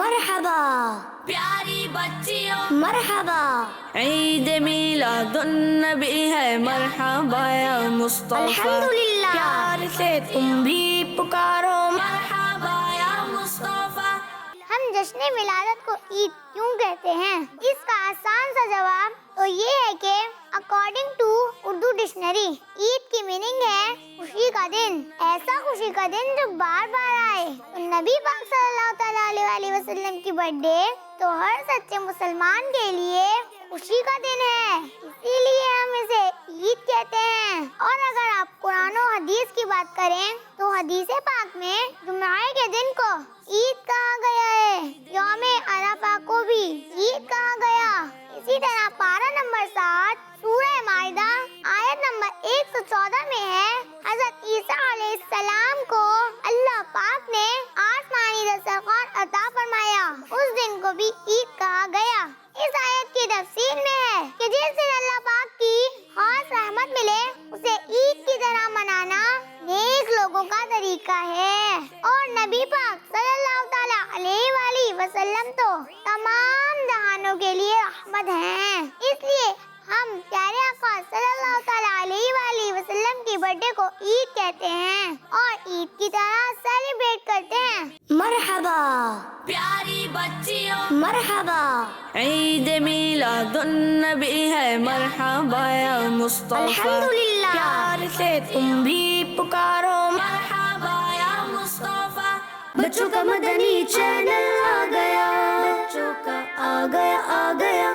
مرحبا پیاری بچیوں مرحبا عید میلاد النبی ہے مرحبا یا مصطفیٰ الحمدللہ پیار سے تم بھی پکارو مرحبا یا مصطفیٰ ہم جشن ولادت کو عید کیوں کہتے ہیں؟ اس کا آسان سا جواب تو یہ ہے کہ اکارڈنگ ٹو اردو ڈکشنری عید کی میننگ ہے خوشی کا دن، ایسا خوشی کا دن جو بار بار آئے۔ تو نبی پاک صلی اللہ تعالیٰ علیہ وسلم کی برتھ ڈے تو ہر سچے مسلمان کے لیے خوشی کا دن ہے، اسی لیے ہم اسے عید کہتے ہیں۔ اور اگر آپ قرآن و حدیث کی بات کریں تو حدیث پاک میں جمعہ کے دن کو عید کہا گیا ہے، یوم عرفہ کو بھی عید کہا گیا۔ اسی طرح پارہ نمبر 7 سورہ مائدہ آیت نمبر 114 میں ہے، حضرت عیسیٰ علیہ السلام کو اللہ پاک نے آسمانی دسترخوان عطا فرمایا، اس دن کو بھی عید کہا گیا۔ اس آیت کی تفسیر میں ہے کہ جس دن اللہ پاک کی خاص رحمت ملے اسے عید کی طرح منانا نیک لوگوں کا طریقہ ہے، اور نبی پاک صلی اللہ تعالیٰ علیہ وآلہ وسلم تو تمام جہانوں کے لیے رحمت ہیں، اس لیے ہم پیارے آقا صلی اللہ تعالیٰ علیہ وآلہ وسلم کی برتھ ڈے کو عید کہتے ہیں اور عید کی طرح سیلیبریٹ کرتے ہیں۔ مرحبا پیاری بچیوں مرحبا عید میلاد النبی ہے مرحبا یا مصطفیٰ الحمدللہ پیار سے تم بھی پکارو مرحبا یا مصطفیٰ۔ بچوں کا مدنی چینل آ گیا، بچوں کا آ گیا